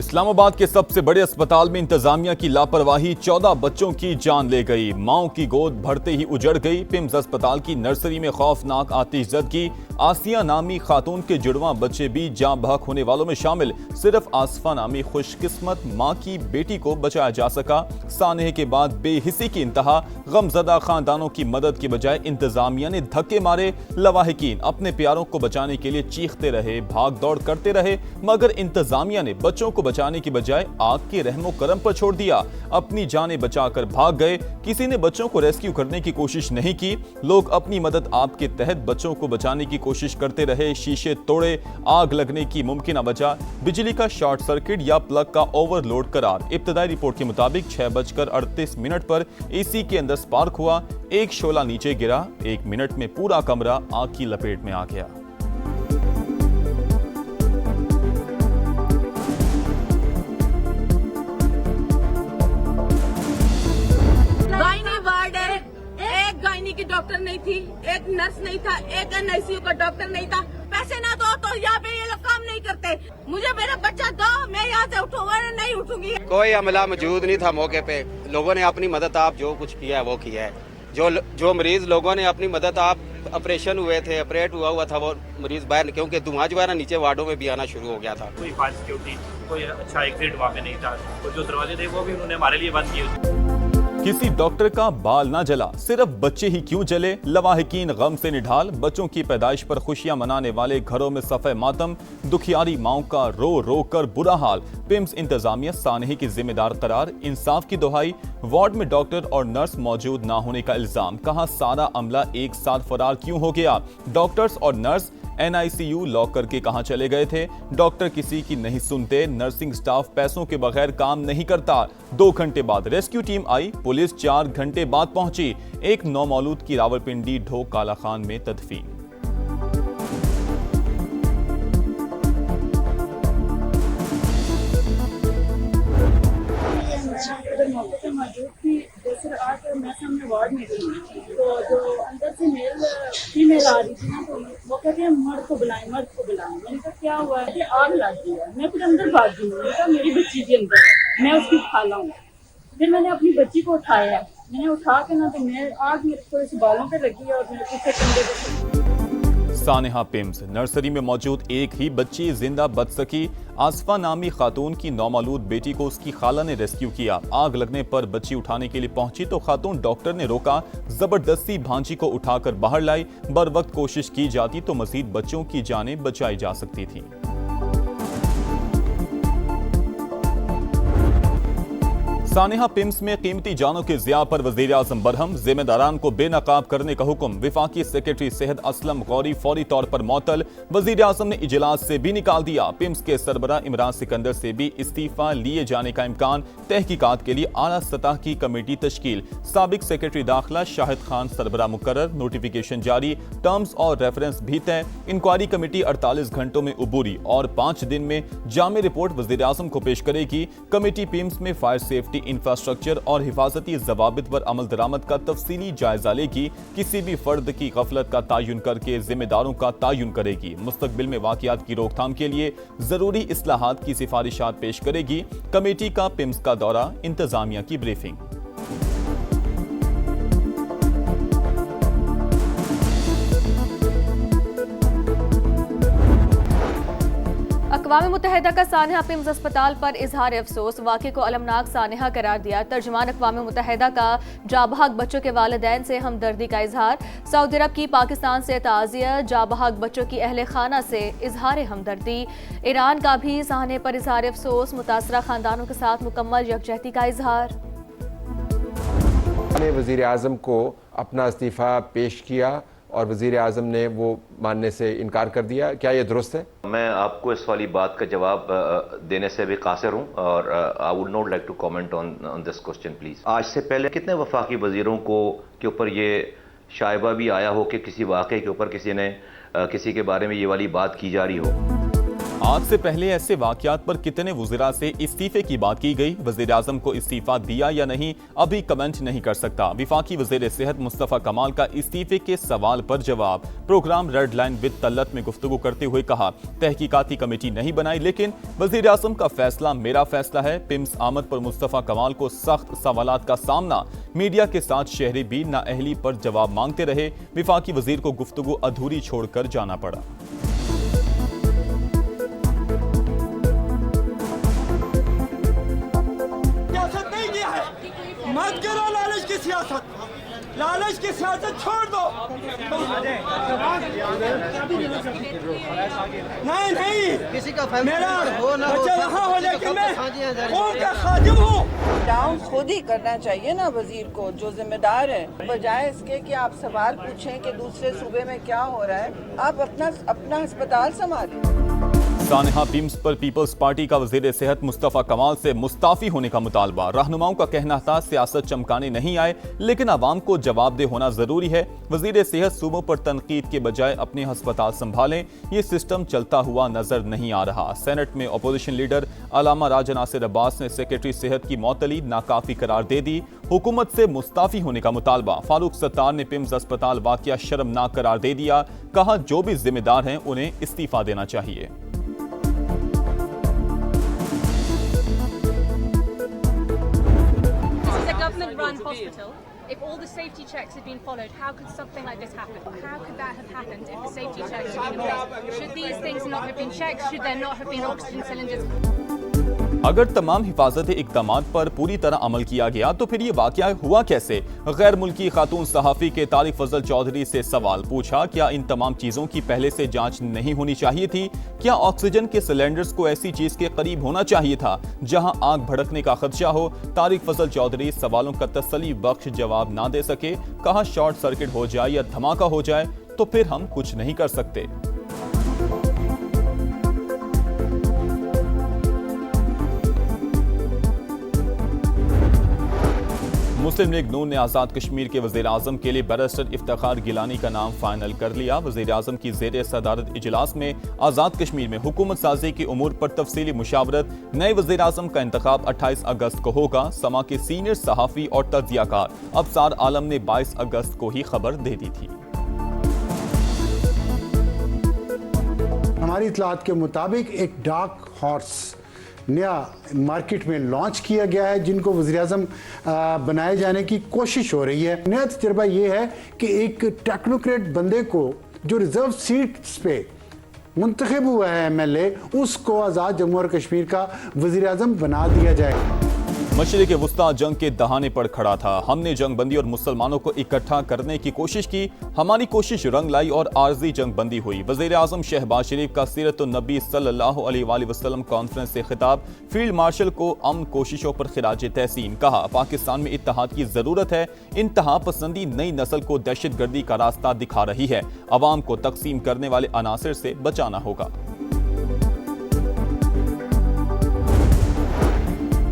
इस्लामाबाद के सबसे बड़े अस्पताल में इंतजामिया की लापरवाही 14 बच्चों की जान ले गई। माओ की गोद भरते ही उजड़ गई। पिम्स अस्पताल की नर्सरी में खौफनाक आतिशज़दगी। आसिया नामी खातून के जुड़वां बच्चे भी जान बहक होने वालों में शामिल। सिर्फ आसफा नामी खुशकिस्मत मां की बेटी को बचाया जा सका। सानहे के बाद बेहिसी की इंतहा। गमजदा खानदानों की मदद की बजाय इंतजामिया ने धक्के मारे। लवाहिकीन अपने प्यारों को बचाने के लिए चीखते रहे, भाग दौड़ करते रहे, मगर इंतजामिया ने बच्चों को बचाने की बजाय आग के रहमो करम पर छोड़ दिया। अपनी जानें बचाकर भाग गए। किसी ने बच्चों को रेस्क्यू करने की कोशिश नहीं की। लोग अपनी मदद आप के तहत बच्चों को बचाने की कोशिश करते रहे। शीशे तोड़े। आग लगने की मुमकिन वजह बिजली का शॉर्ट सर्किट या प्लग का ओवरलोड करार। इब्तदाई रिपोर्ट के मुताबिक 6:38 पर एसी के अंदर स्पार्क हुआ। एक शोला नीचे गिरा। 1 मिनट में पूरा कमरा आग की लपेट में आ गया। की डॉक्टर नहीं थी, एक नर्स नहीं था, एक एनआईसीयू का डॉक्टर नहीं था। पैसे ना दो तो यहाँ पे ये लोग काम नहीं करते। मुझे मेरा बच्चा दो, मैं यहाँ से उठूंगा नहीं उठूंगी। कोई अमला मौजूद नहीं था मौके पे। लोगों ने अपनी मदद आप जो कुछ किया है वो किया है। जो मरीज लोगों ने अपनी मदद आप ऑपरेशन हुए थे, ऑपरेट हुआ था वो मरीज बाहर, क्योंकि धुआं जो है ना नीचे वार्डों में भी आना शुरू हो गया था। कोई फायर सिक्योरिटी, कोई अच्छा एग्जिट वहाँ पे नहीं था। तो जो दरवाजे थे वो भी उन्होंने हमारे लिए बंद किए। किसी डॉक्टर का बाल ना जला, सिर्फ बच्चे ही क्यों जले। लवाहिकीन गम से निढाल। बच्चों की पैदाइश पर खुशियां मनाने वाले घरों में सफ़े मातम। दुखियारी माओं का रो रो कर बुरा हाल। पिम्स इंतजामिया सानही की जिम्मेदार करार। इंसाफ की दुहाई। वार्ड में डॉक्टर और नर्स मौजूद ना होने का इल्जाम। कहा सारा अमला एक साथ फरार क्यों हो गया। डॉक्टर्स और नर्स एनआईसीयू लॉक करके कहां चले गए थे। डॉक्टर किसी की नहीं सुनते। नर्सिंग स्टाफ पैसों के बगैर काम नहीं करता। 2 घंटे बाद रेस्क्यू टीम आई। पुलिस 4 घंटे बाद पहुंची। एक नौमौलूद की रावलपिंडी ढोक काला खान में तदफीन। मैं सामने वार्ड में थी, तो जो अंदर से फीमेल आ रही थी ना, तो वो कहती है मर्द को बुलाएं। मैंने कहा क्या हुआ है? आग लग गई है। मैं फिर अंदर भाग गई। मैंने कहा मेरी बच्ची भी अंदर है, मैं उसकी खाला हूँ। फिर मैंने अपनी बच्ची को उठाया। मैंने उठा के ना, तो मैं आग मेरे थोड़े से बालों पे लगी और मेरे पीछे कंधे पे। सानेहा पिम्स नर्सरी में मौजूद एक ही बच्ची जिंदा बच सकी। आसफा नामी खातून की नौमौलूद बेटी को उसकी खाला ने रेस्क्यू किया। आग लगने पर बच्ची उठाने के लिए पहुंची तो खातून डॉक्टर ने रोका। जबरदस्ती भांजी को उठाकर बाहर लाई। बर वक्त कोशिश की जाती तो मजीद बच्चों की जानें बचाई जा सकती थी। सानेहा पिम्स में कीमती जानों के ज़िया पर वज़ीर आज़म बरहम। जिम्मेदारान को बेनकाब करने का हुक्म। विफाकी सेक्रेटरी सेहत असलम गौरी फौरी तौर पर मुअत्तल। वज़ीर आज़म ने इजलास से भी निकाल दिया। पिम्स के सरबरा इमरान सिकंदर से भी इस्तीफा लिए जाने का इम्कान। तहकीकात के लिए आला सतह की कमेटी तश्कील। साबिक सेक्रेटरी दाखिला शाहिद खान सरबरा मुकर्रर। नोटिफिकेशन जारी। टर्म्स और रेफरेंस भी तय। इंक्वायरी कमेटी 48 घंटों में उबूरी और 5 दिन में जामे रिपोर्ट वज़ीर आज़म को पेश करेगी। कमेटी पिम्स में फायर सेफ्टी, इंफ्रास्ट्रक्चर और हिफाजती जवाबित पर अमल दरामद का तफसीली जायजा लेगी। किसी भी फर्द की गफलत का तयन करके जिम्मेदारों का तयन करेगी। मुस्तकबिल में वाकयात की रोकथाम के लिए जरूरी इस्लाहात की सिफारिशात पेश करेगी। कमेटी का पिम्स का दौरा, इंतजामिया की ब्रीफिंग। अक़वाम मुत्तहिदा का सानेहा पिम्स अस्पताल पर इजहार अफसोस। वाक़े को अलमनाक सानेहा करार दिया। तर्जुमान अक़वाम मुत्तहिदा का जाबहक बच्चों के वालिदैन से हमदर्दी का इजहार। सऊदी अरब की पाकिस्तान से ताज़िया। जाबहक बच्चों की अहले खाना से इजहार हमदर्दी। ईरान का भी साने पर इजहार अफसोस। मुतासरा खानदानों के साथ मुकम्मल यकजहती का इजहार। वज़ीर आज़म को अपना इस्तीफ़ा पेश किया और वज़ीर आज़म ने वो मानने से इनकार कर दिया। क्या ये दुरुस्त है? मैं आपको इस वाली बात का जवाब देने से भी कासिर हूँ और I would not like to comment on this question please. आज से पहले कितने वफाकी वज़ीरों के ऊपर ये शायबा भी आया हो कि किसी वाक़े के ऊपर किसी के बारे में ये वाली बात की जा रही हो। आज से पहले ऐसे वाकयात पर कितने वज़ीरा से इस्तीफे की बात की गई? वज़ीर आज़म को इस्तीफा दिया या नहीं, अभी कमेंट नहीं कर सकता। वफाकी वज़ीर सेहत मुस्तफ़ा कमाल का इस्तीफे के सवाल पर जवाब। प्रोग्राम रेड लाइन विद तल्लत में गुफ्तगू करते हुए कहा, तहकीकाती कमेटी नहीं बनाई, लेकिन वज़ीर आज़म का फैसला मेरा फैसला है। पिम्स आमद पर मुस्तफ़ा कमाल को सख्त सवालात का सामना। मीडिया के साथ शहरी भी नाअहली पर जवाब मांगते रहे। वफाकी वज़ीर को गुफ्तगू अधूरी छोड़कर जाना पड़ा। मत करो लालच की सियासत, लालच की सियासत छोड़ दो। नहीं किसी का मेरा बच्चा यहाँ हो, लेकिन मैं कौम का खादिम हूँ। डाउन खुद ही करना चाहिए ना वजीर को, जो जिम्मेदार है, बजाय इसके कि आप सवाल पूछें कि दूसरे सूबे में क्या हो रहा है, आप अपना अस्पताल संभालें। सानहा पिम्स पर पीपल्स पार्टी का वज़ीर सेहत मुस्तफ़ा कमाल से मुस्ताफ़ी होने का मुतालबा। रहनुमाओं का कहना था सियासत चमकाने नहीं आए, लेकिन आवाम को जवाबदेह होना जरूरी है। वज़ीर सेहत सूबों पर तनकीद के बजाय अपने अस्पताल संभालें, ये सिस्टम चलता हुआ नजर नहीं आ रहा। सेनेट में अपोजिशन लीडर अलामा राजा नासिर अब्बास ने सेक्रेटरी सेहत की मौतली नाकाफी करार दे दी। हुकूमत से मुस्ताफ़ी होने का मुतालबा। फारूक सत्तार ने पिम्स अस्पताल वाक़या शर्मनाक करार दे दिया। कहा, जो भी जिम्मेदार हैं उन्हें इस्तीफा देना चाहिए। Run hospital. If all the safety checks had been followed, how could something like this happen? How could that have happened if the safety checks had been in place? Should these things not have been checked? Should there not have been oxygen cylinders? अगर तमाम हिफाजती इक़दामात पर पूरी तरह अमल किया गया तो फिर ये वाक़या हुआ कैसे? गैर मुल्की खातून सहाफ़ी के तारिक फजल चौधरी से सवाल पूछा, क्या इन तमाम चीज़ों की पहले से जांच नहीं होनी चाहिए थी? क्या ऑक्सीजन के सिलेंडर्स को ऐसी चीज़ के करीब होना चाहिए था जहां आग भड़कने का खदशा हो? तारिक फजल चौधरी सवालों का तसल्ली बख्श जवाब ना दे सके। कहा, शॉर्ट सर्किट हो जाए या धमाका हो जाए तो फिर हम कुछ नहीं कर सकते। मुस्लिम लीग नून ने आज़ाद कश्मीर के वज़ीर आज़म के लिए बैरिस्टर इफ्तिखार गिलानी का नाम फाइनल कर लिया। वज़ीर आज़म की ज़ेर सदारत इजलास में आज़ाद कश्मीर में हुकूमत साजी की उमूर पर तफसीली मुशावरत। नए वज़ीर आज़म का इंतखाब 28 अगस्त को होगा। समा के सीनियर सहाफ़ी और तज्ज़ियाकार अबसार आलम ने 22 अगस्त को ही खबर दे दी थी। हमारी इतलात के मुताबिक एक डार्क हॉर्स नया मार्केट में लॉन्च किया गया है, जिनको वज़ीर-ए-आज़म बनाए जाने की कोशिश हो रही है। नया तजर्बा ये है कि एक टेक्नोक्रेट बंदे को जो रिजर्व सीट्स पे मुंतखब हुआ है MLA, उसको आज़ाद जम्मू और कश्मीर का वज़ीर-ए-आज़म बना दिया जाए। मशरिक़ वुस्ता जंग के दहाने पर खड़ा था। हमने जंग बंदी और मुसलमानों को इकट्ठा करने की कोशिश की। हमारी कोशिश रंग लाई और आर्जी जंग बंदी हुई। वज़ीर आज़म शहबाज शरीफ का सीरत-उन-नबी सल्लल्लाहु अलैहि वसल्लम कॉन्फ्रेंस से खिताब। फील्ड मार्शल को अमन कोशिशों पर खिराज तहसीन। कहा, पाकिस्तान में इत्तेहाद की जरूरत है। इंतहा पसंदी नई नस्ल को दहशतगर्दी का रास्ता दिखा रही है। अवाम को तकसीम करने वाले अनासर से बचाना होगा।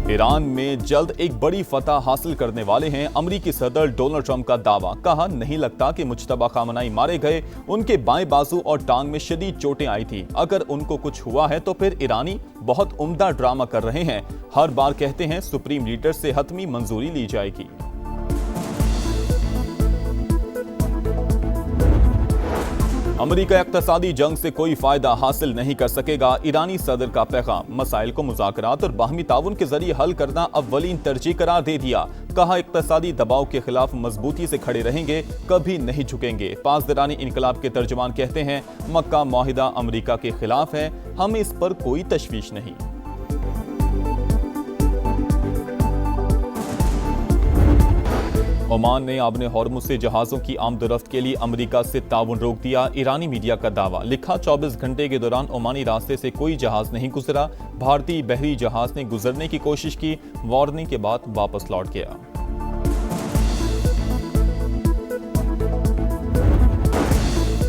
ईरान में जल्द एक बड़ी फतह हासिल करने वाले हैं अमरीकी सदर डोनाल्ड ट्रंप का दावा। कहा, नहीं लगता कि मुज्तबा खामनाई मारे गए। उनके बाएं बाजू और टांग में शदीद चोटें आई थी। अगर उनको कुछ हुआ है तो फिर ईरानी बहुत उम्दा ड्रामा कर रहे हैं। हर बार कहते हैं सुप्रीम लीडर से हतमी मंजूरी ली जाएगी। अमेरिका इक्तसादी जंग से कोई फायदा हासिल नहीं कर सकेगा। ईरानी सदर का पैगाम। मसाइल को मुज़ाकरात और बाहमी ताउन के जरिए हल करना अव्वलीन तरजीह करार दे दिया। कहा, इक्तसादी दबाव के खिलाफ मजबूती से खड़े रहेंगे, कभी नहीं झुकेंगे। पासदारानी इनकलाब के तर्जुमान कहते हैं, मक्का मुआहिदा अमेरिका के खिलाफ है, हमें इस पर कोई तशवीश नहीं। ओमान ने आबने हॉर्मुज़ से जहाज़ों की आमदोरफ्त के लिए अमेरिका से ताउन रोक दिया। ईरानी मीडिया का दावा। लिखा, 24 घंटे के दौरान ओमानी रास्ते से कोई जहाज नहीं गुजरा। भारतीय बहरी जहाज ने गुजरने की कोशिश की, वार्निंग के बाद वापस लौट गया।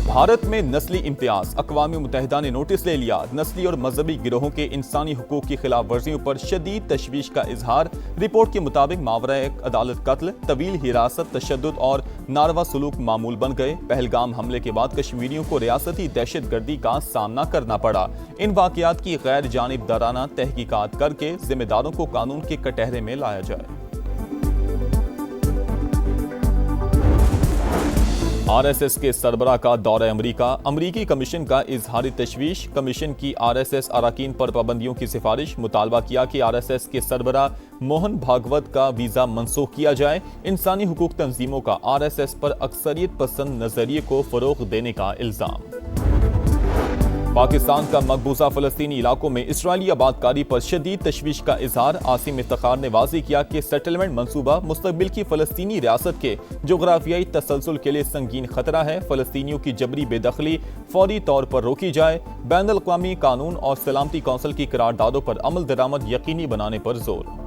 भारत में नस्ली इम्तियाज, अक़वाम मुत्तहिदा ने नोटिस ले लिया। नस्ली और मजहबी गिरोहों के इंसानी हुकूक की खिलाफ वर्जियों पर शदीद तशवीश का इजहार। रिपोर्ट के मुताबिक मावरा एक अदालत कत्ल, तवील हिरासत, तशद्दुद और नारवा सलूक मामूल बन गए। पहलगाम हमले के बाद कश्मीरियों को रियासती दहशतगर्दी का सामना करना पड़ा। इन वाक़यात की गैर जानिबदाराना तहकीकात करके जिम्मेदारों को कानून के कटहरे में लाया जाए। आरएसएस के सरबराह का दौरा अमरीका, अमरीकी कमीशन का इजहारी तशवीश। कमीशन की आरएसएस अरकान पर पाबंदियों की सिफारिश। मुतालबा किया कि आरएसएस के सरबराह मोहन भागवत का वीजा मनसूख किया जाए। इंसानी हुकूक तंजीमों का आरएसएस पर अक्सरियत पसंद नजरिए को फरोग देने का इल्जाम। पाकिस्तान का मकबूजा फलस्तीनी इलाकों में इसराइली आबादकारी पर शदीद तशवीश का इजहार। आसिम इफ्तिखार ने वाज़ेह किया कि सेटलमेंट मंसूबा मुस्तकबिल की फलस्तीनी रियासत के जोग्राफियाई तसलसल के लिए संगीन खतरा है। फलस्तीनियों की जबरी बेदखली फौरी तौर पर रोकी जाए। बैनुल अक़वामी कानून और सलामती कौंसिल की करारदादों पर अमल दरामद यकीनी बनाने पर जोर।